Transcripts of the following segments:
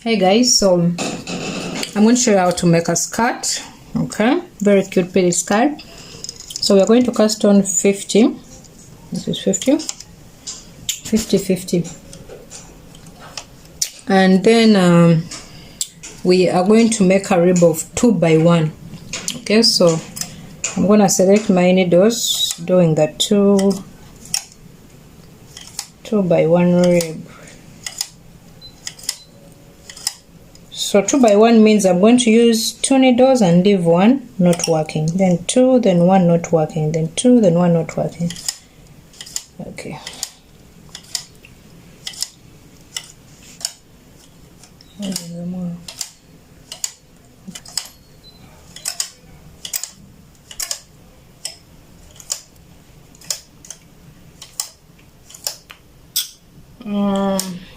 Hey guys, so I'm going to show you how to make a skirt. Okay, very cute pretty skirt. So we're going to cast on 50. This is 50 50 50, and then we are going to make a rib of 2 by 1. Okay, so I'm going to select my needles doing the 2 by 1 rib. So 2 by 1 means I'm going to use 2 needles and leave 1 not working, then 2, then 1 not working, then 2, then 1 not working. Okay.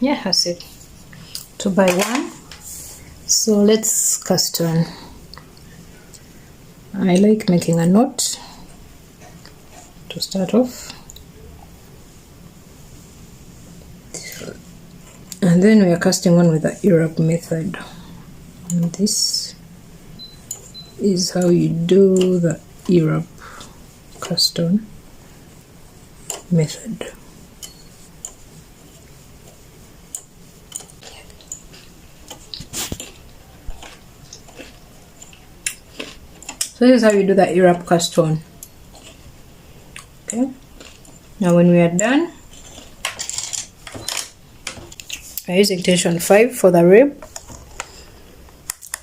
Yeah, that's it. 2 by 1. So let's cast on. I like making a knot to start off, and then we are casting on with the Europe method. And this is how you do the Europe cast on method. So this is how you do the Europe cast on. Okay. Now when we are done, I'm using tension 5 for the rib.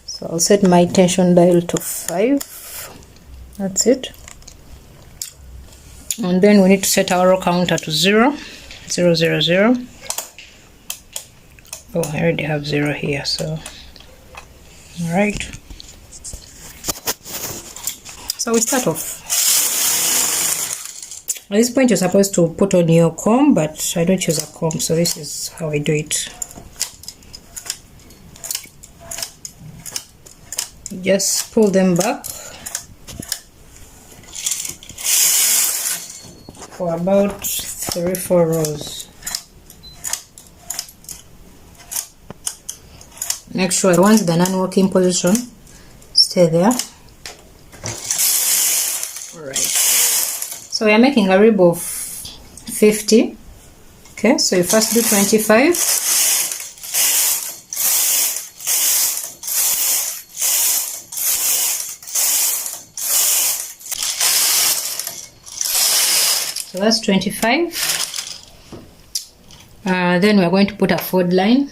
So I'll set my tension dial to 5. That's it. And then we need to set our row counter to 0. 0 0 0. Oh, I already have 0 here, so alright. So we start off. At this point you're supposed to put on your comb, but I don't use a comb, so this is how I do it. Just pull them back for about 3-4 rows. Make sure once the non-working position, stay there. So we are making a rib of 50. Okay, so you first do 25. So that's 25. Then we are going to put a fold line.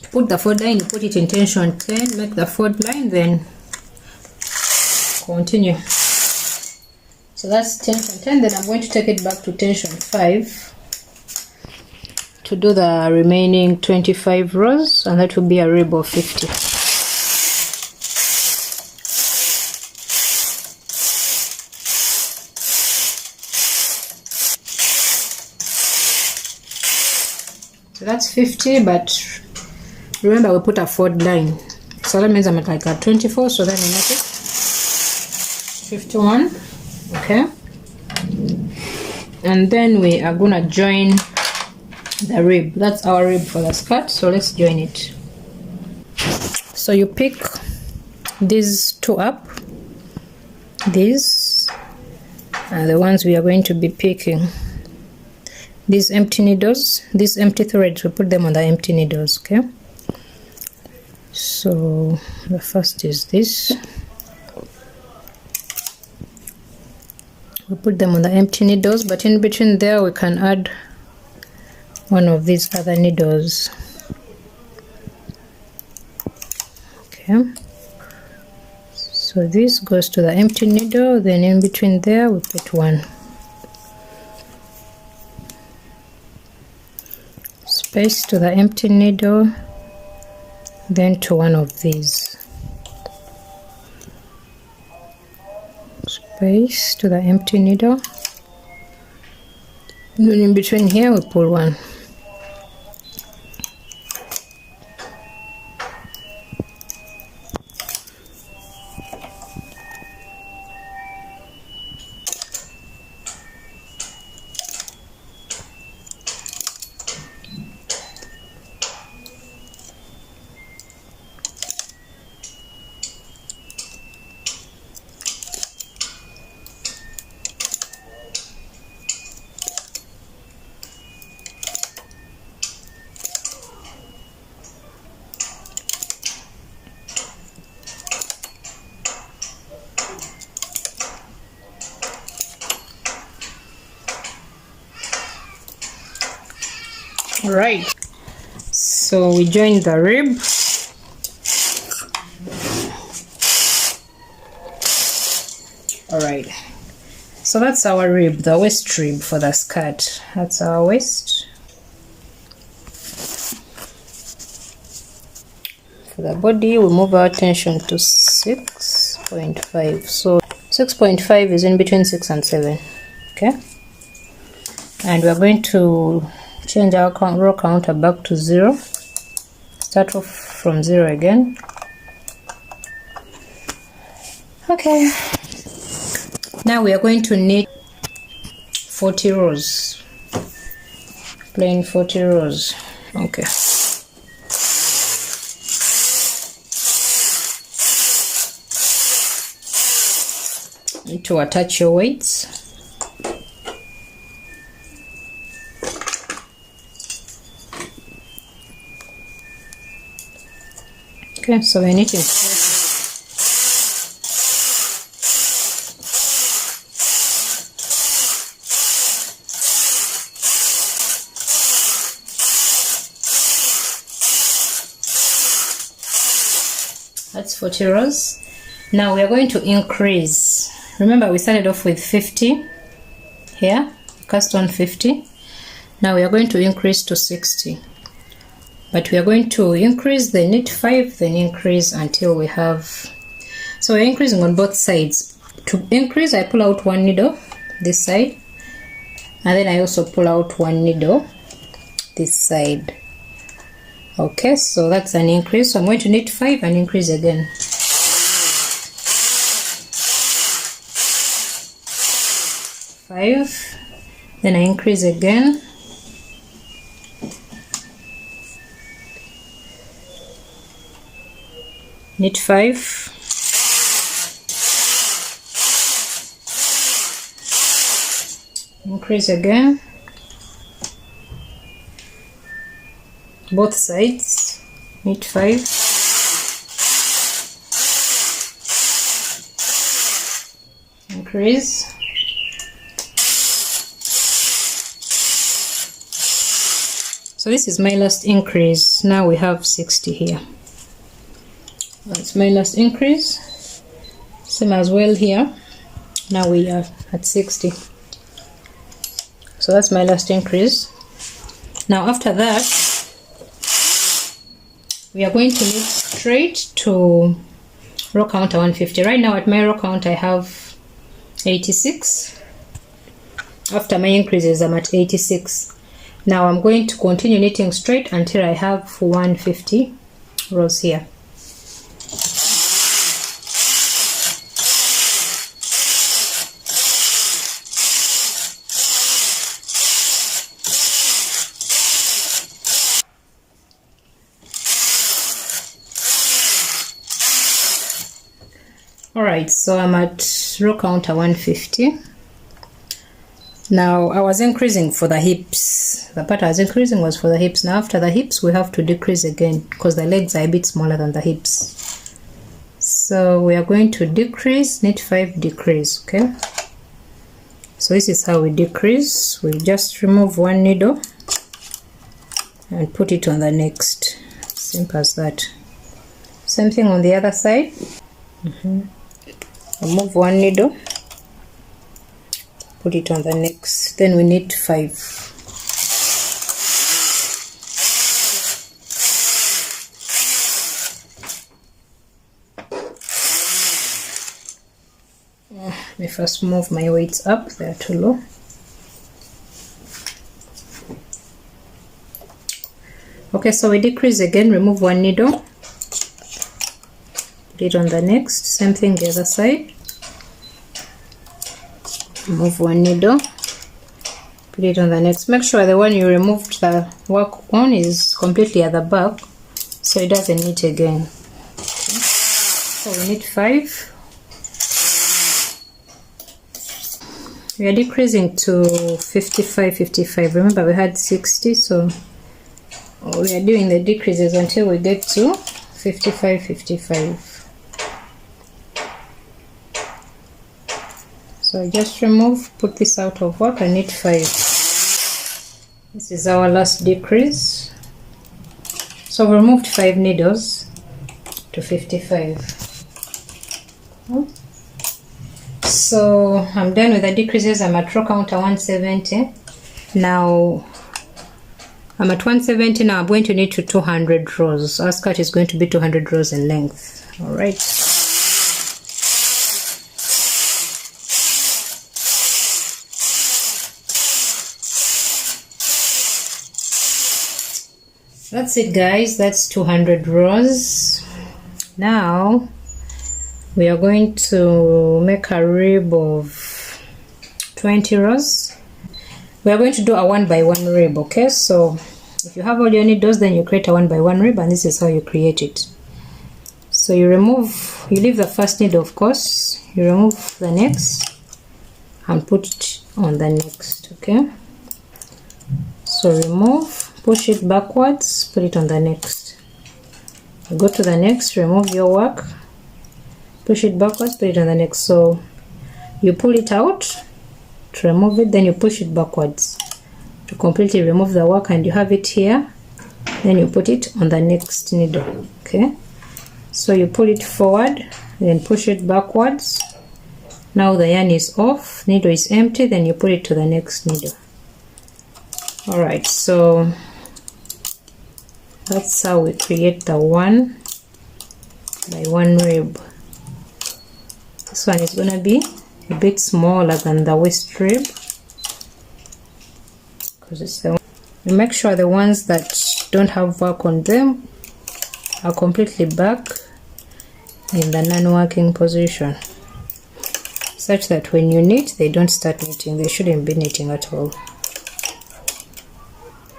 To put the fold line, you put it in tension 10, make the fold line, then continue. So that's tension 10, then I'm going to take it back to tension 5 to do the remaining 25 rows, and that will be a rib of 50. So that's 50, but remember we put a fold line. So that means I'm at like a 24, so then we make it 51. Okay, and then we are gonna join the rib. That's our rib for the skirt, so let's join it. So you pick these 2 up. These are the ones we are going to be picking. These empty needles, these empty threads, we put them on the empty needles. Okay, so the first is this. We put them on the empty needles, but in between there we can add one of these other needles. Okay, so this goes to the empty needle, then in between there we put one. Space to the empty needle, then to one of these. Space to the empty needle, and then in between here we pull one. All right, so we join the rib. All right, so that's our rib, the waist rib for the skirt. That's our waist. For the body, we move our attention to 6.5. So 6.5 is in between 6 and 7. Okay, and we're going to change our row counter back to 0. Start off from 0 again. Okay, now we are going to knit 40 rows, plain 40 rows. Okay, need to attach your weights. Okay, so we're knitting. That's 40 rows. Now we are going to increase. Remember, we started off with 50 here, cast on 50. Now we are going to increase to 60. But we are going to increase, then knit 5, then increase until we have. So we're increasing on both sides. To increase, I pull out one needle this side, and then I also pull out one needle this side. Okay, so that's an increase. So I'm going to knit 5 and increase again. Then I increase again. Knit 5. Increase again. Both sides. Knit 5. Increase. So this is my last increase. Now we have 60 here. That's my last increase. Same as well here. Now we are at 60. So that's my last increase. Now after that, we are going to knit straight to row counter 150. Right now at my row count I have 86. After my increases I'm at 86. Now I'm going to continue knitting straight until I have 150 rows here. Alright, so I'm at row counter 150. Now I was increasing for the hips. The part I was increasing was for the hips. Now after the hips we have to decrease again because the legs are a bit smaller than the hips. So we are going to decrease, knit 5, decrease. Okay, so this is how we decrease. We just remove one needle and put it on the next. Simple as that. Same thing on the other side. Remove one needle, put it on the next, then we knit 5. Let me first move my weights up, they're too low. Okay, so we decrease again, remove one needle, put it on the next, same thing the other side. Remove one needle, put it on the next. Make sure the one you removed the work on is completely at the back so it doesn't knit again. Okay. So we knit 5. We are decreasing to 55. Remember we had 60, so we are doing the decreases until we get to 55. So I just remove, put this out of work and knit 5. This is our last decrease. So we removed 5 needles to 55. So I'm done with the decreases. I'm at row counter 170. Now I'm at 170. Now I'm going to need to 200 rows. Our skirt is going to be 200 rows in length. All right. That's it, guys. That's 200 rows. Now we are going to make a rib of 20 rows. We are going to do a 1 by 1 rib. Okay, so if you have all your needles, then you create a 1 by 1 rib, and this is how you create it. So you leave the first needle, of course, you remove the next and put it on the next. Okay, so remove, push it backwards, put it on the next. Go to the next, remove your work, push it backwards, put it on the next. So you pull it out to remove it, then you push it backwards to completely remove the work, and you have it here. Then you put it on the next needle. Okay, so you pull it forward, then push it backwards. Now the yarn is off, needle is empty, then you put it to the next needle. Alright, so that's how we create the 1 by 1 rib. This one is gonna be a bit smaller than the waist rib, because it's the one. You make sure the ones that don't have work on them are completely back in the non-working position, such that when you knit, they don't start knitting. They shouldn't be knitting at all.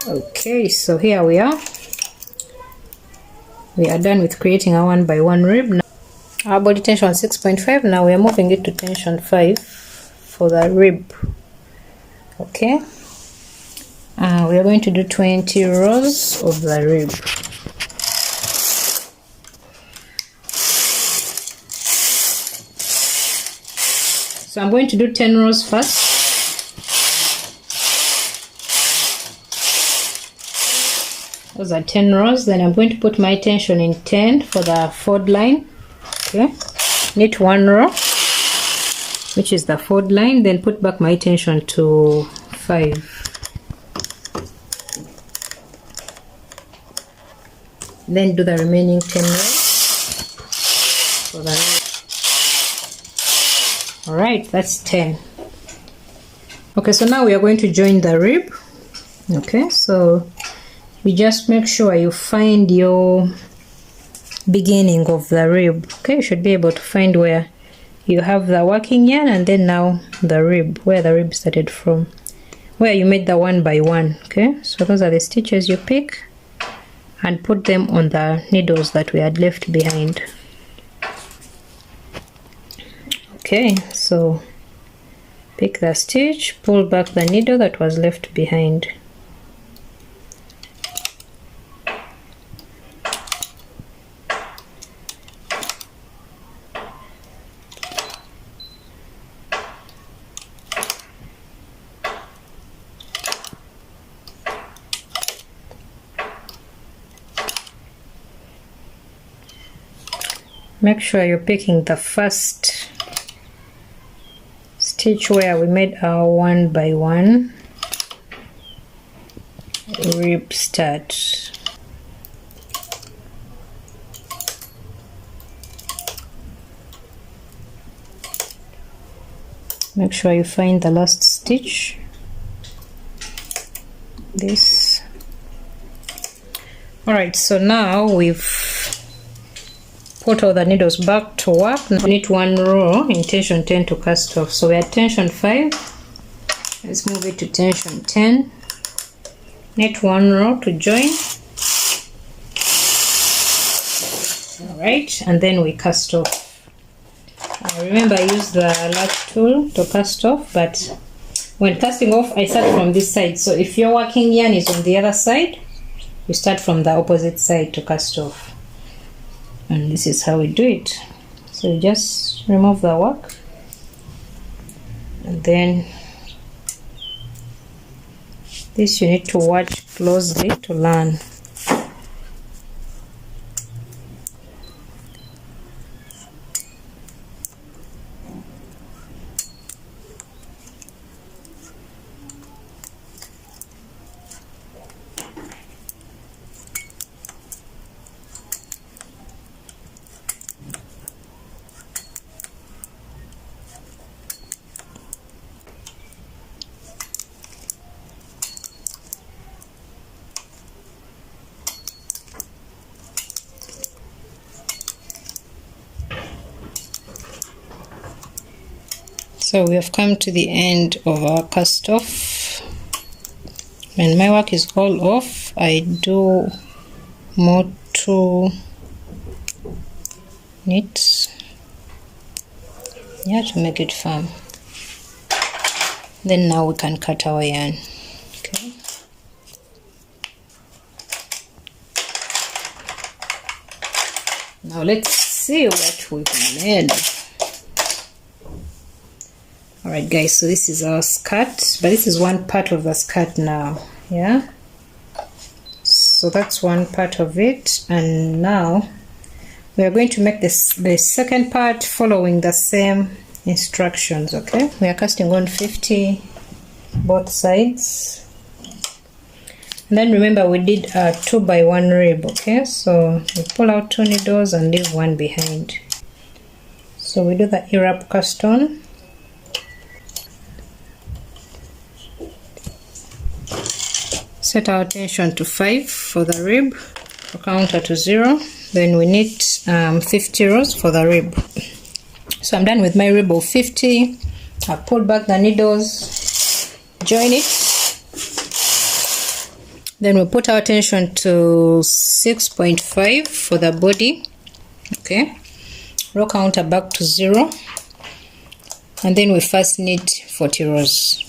Okay, so here we are. We are done with creating a 1 by 1 rib. Now, our body tension was 6.5. Now we are moving it to tension 5 for the rib. Okay, we are going to do 20 rows of the rib. So I'm going to do 10 rows first. Those are 10 rows. Then I'm going to put my tension in 10 for the fold line. Okay, knit 1 row, which is the fold line, then put back my tension to 5. Then do the remaining 10 rows for the rib. Alright, that's 10. Okay, so now we are going to join the rib. Okay, so you just make sure you find your beginning of the rib. Okay, you should be able to find where you have the working yarn, and then now the rib, where the rib started from, where you made the 1 by 1. Okay, so those are the stitches you pick and put them on the needles that we had left behind. Okay, so pick the stitch, pull back the needle that was left behind. Make sure you're picking the first stitch where we made our 1 by 1 rib start. Make sure you find the last stitch, this. Alright, so now we've put all the needles back to work. Now knit 1 row in tension 10 to cast off. So we're at tension 5. Let's move it to tension 10. Knit 1 row to join. Alright, and then we cast off. Remember, I use the latch tool to cast off, but when casting off, I start from this side. So if your working yarn is on the other side, you start from the opposite side to cast off. And this is how we do it. So you just remove the work, and then This you need to watch closely to learn. So we have come to the end of our cast off. When my work is all off, I do more 2 knits, yeah, to make it firm. Then now we can cut our yarn. Okay. Now let's see what we've made. Alright guys, so this is our skirt, but this is one part of the skirt now, yeah? So that's one part of it, and now we are going to make the second part following the same instructions, okay? We are casting on 50 both sides. And then remember we did a 2x1 rib, okay? So we pull out 2 needles and leave one behind. So we do the E-wrap cast on. Set our tension to 5 for the rib, counter to 0. Then we knit 50 rows for the rib. So I'm done with my rib of 50. I pulled back the needles, join it. Then we put our tension to 6.5 for the body. Okay, row counter back to 0, and then we first knit 40 rows.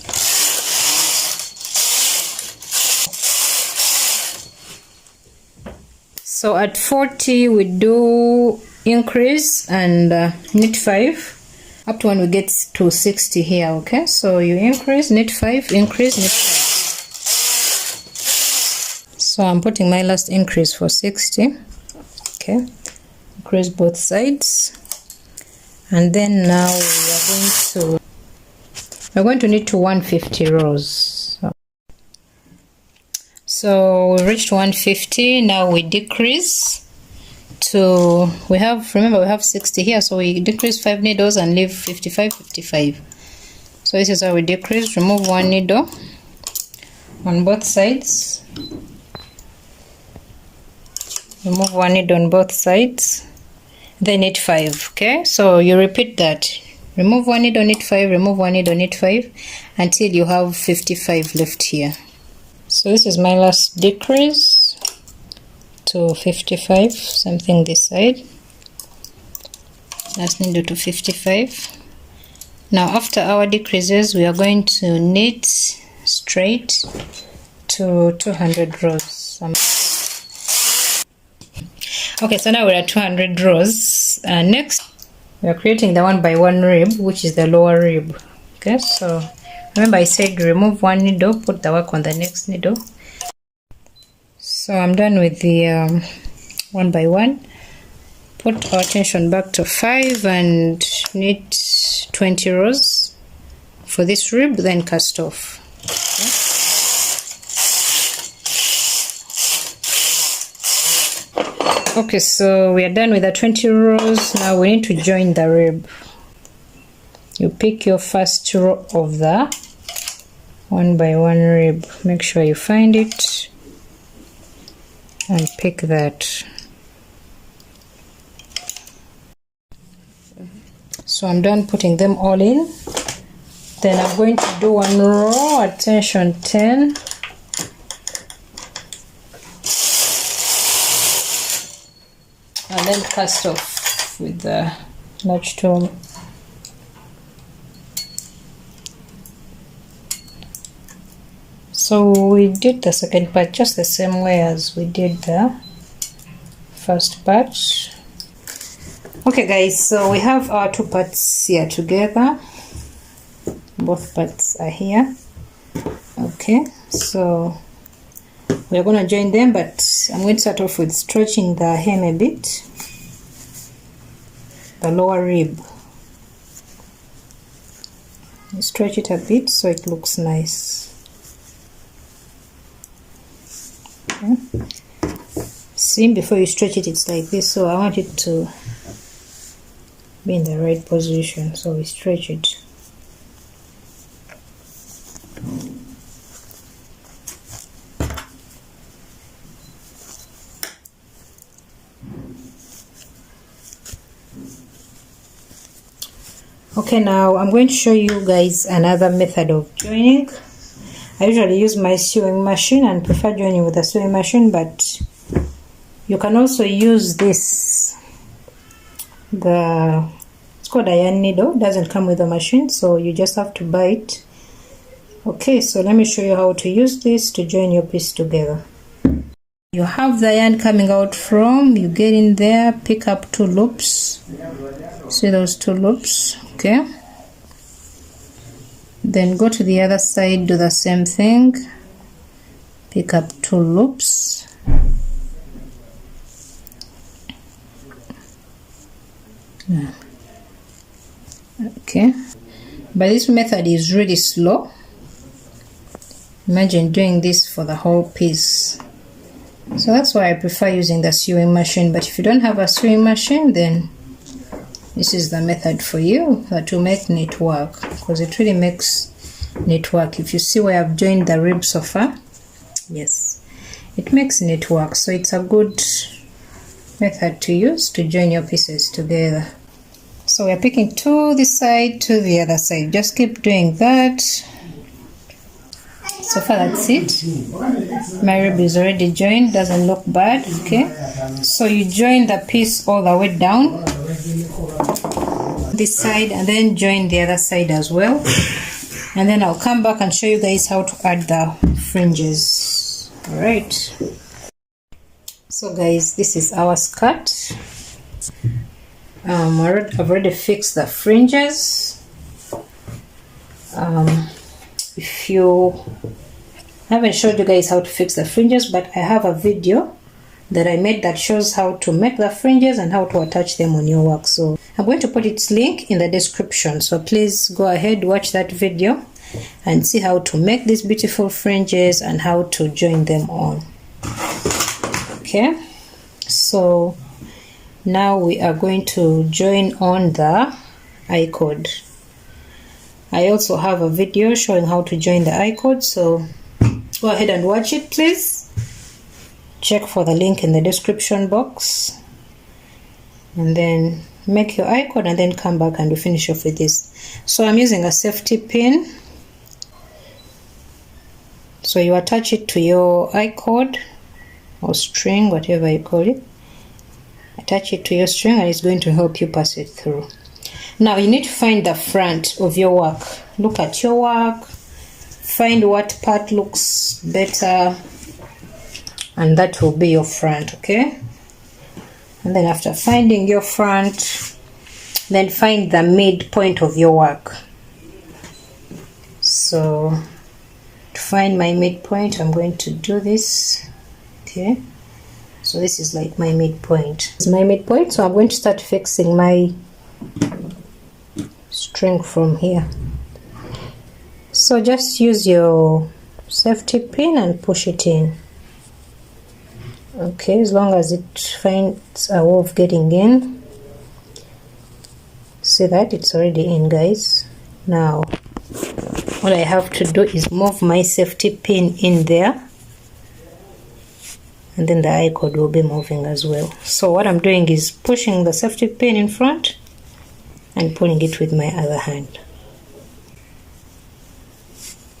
So at 40 we do increase and knit 5 up to when we get to 60 here, okay? So you increase, knit 5, increase, knit 5. So I'm putting my last increase for 60, okay? Increase both sides, and then now we're going to knit to 150 rows. So we reached 150. Now we decrease to, remember we have 60 here, so we decrease 5 needles and leave 55. So this is how we decrease. Remove 1 needle on both sides, remove 1 needle on both sides, then knit 5. Okay, so you repeat that. Remove 1 needle, knit 5, remove 1 needle, knit 5 until you have 55 left here. So this is my last decrease to 55, something this side. Last needle to 55. Now after our decreases, we are going to knit straight to 200 rows. Okay, so now we're at 200 rows. Next, we are creating the 1x1 rib, which is the lower rib. Okay, so remember I said remove 1 needle, put the work on the next needle. So I'm done with the 1x1. Put our tension back to 5 and knit 20 rows for this rib, then cast off. Okay, so we are done with the 20 rows. Now we need to join the rib. You pick your first row of the 1x1 rib. Make sure you find it and pick that. So I'm done putting them all in. Then I'm going to do one row at tension 10. And then cast off with the notch tool. So we did the second part just the same way as we did the first part. Okay guys, so we have our 2 parts here together. Both parts are here. Okay, So we're going to join them, but I'm going to start off with stretching the hem a bit, the lower rib. Stretch it a bit so it looks nice. Okay. See, before you stretch it, it's like this, so I want it to be in the right position, so we stretch it. Okay, now I'm going to show you guys another method of joining. I usually use my sewing machine and prefer joining with a sewing machine, but you can also use this. It's called a yarn needle. It doesn't come with a machine, so you just have to buy it. Okay, so let me show you how to use this to join your piece together. You have the yarn coming out from, you get in there, pick up 2 loops. See those 2 loops? Okay. Then go to the other side, do the same thing. Pick up 2 loops. Okay. But this method is really slow. Imagine doing this for the whole piece. So that's why I prefer using the sewing machine. But if you don't have a sewing machine, then this is the method for you that will make knit work, because it really makes knit work. If you see where I've joined the rib so far, yes, it makes knit work. So it's a good method to use to join your pieces together. So we're picking to this side, to the other side. Just keep doing that. So far that's it. My rib is already joined, doesn't look bad. Okay, so you join the piece all the way down this side and then join the other side as well, and then I'll come back and show you guys how to add the fringes. All right, so guys, this is our skirt. I've already fixed the fringes. If you haven't showed you guys how to fix the fringes, but I have a video that I made that shows how to make the fringes and how to attach them on your work. So I'm going to put its link in the description, so please go ahead, watch that video and see how to make these beautiful fringes and how to join them on. Okay, so now we are going to join on the I-cord. I also have a video showing how to join the I-cord, so go ahead and watch it, please. Check for the link in the description box and then make your I-cord and then come back and we finish off with this. So I'm using a safety pin, so you attach it to your I-cord or string, whatever you call it. Attach it to your string and it's going to help you pass it through. Now you need to find the front of your work. Look at your work, find what part looks better, and that will be your front. Okay, and then after finding your front, then find the midpoint of your work. So to find my midpoint, I'm going to do this. Okay, so this is like my midpoint. This is my midpoint, so I'm going to start fixing my string from here. So just use your safety pin and push it in. Okay, as long as it finds a way of getting in. See that it's already in, guys. Now all I have to do is move my safety pin in there, and then the I-cord will be moving as well. So what I'm doing is pushing the safety pin in front and pulling it with my other hand.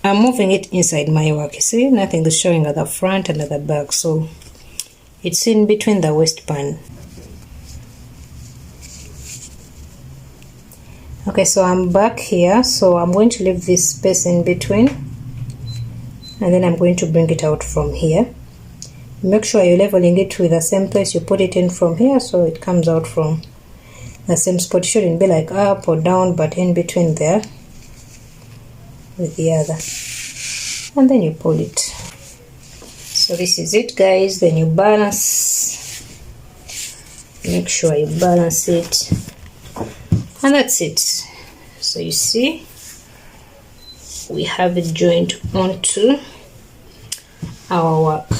I'm moving it inside my work. You see, nothing is showing at the front and at the back, so it's in between the waistband. Okay, so I'm back here, so I'm going to leave this space in between and then I'm going to bring it out from here. Make sure you're leveling it with the same place you put it in from here, so it comes out from the same spot. It shouldn't be like up or down, but in between there with the other. and then you pull it. So this is it, guys. Then you balance, make sure you balance it, and that's it. So you see, we have it joined onto our work.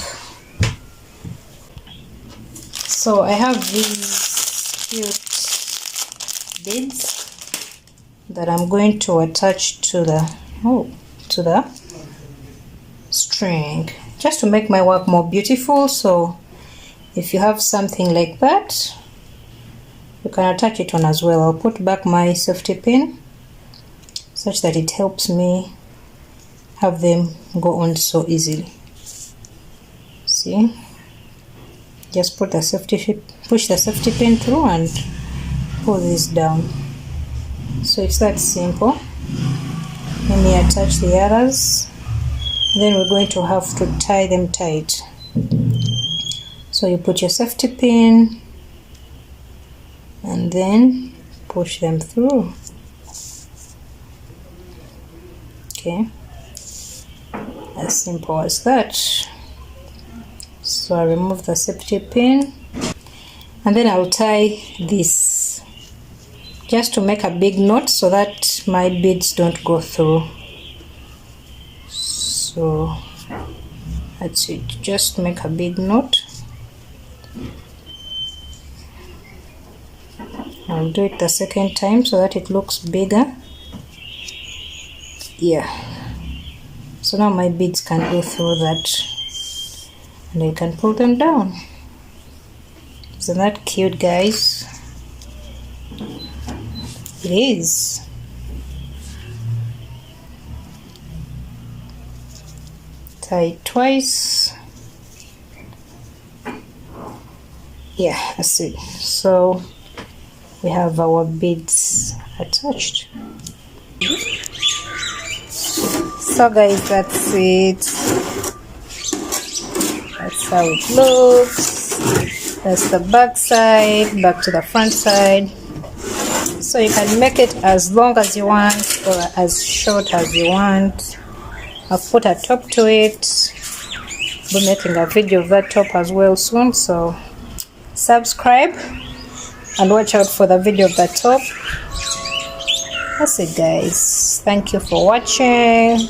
So I have these cute beads that I'm going to attach to the string, just to make my work more beautiful. So if you have something like that, you can attach it on as well. I'll put back my safety pin such that it helps me have them go on so easily. See, just push the safety pin through and pull this down. So it's that simple. Let me attach the others. Then we're going to have to tie them tight. So you put your safety pin and then push them through. Okay, as simple as that. So I remove the safety pin and then I'll tie this just to make a big knot so that my beads don't go through. So that's it, just make a big knot. I'll do it the second time so that it looks bigger. Yeah, so now my beads can go through that and I can pull them down. Isn't that cute, guys? It is. Tie it twice. Yeah, that's it. So we have our beads attached. So guys, that's it. That's how it looks. That's the back side, back to the front side. So you can make it as long as you want or as short as you want. I've put a top to it. I'll be making a video of that top as well soon, so subscribe and watch out for the video of the top. That's it, guys. Thank you for watching.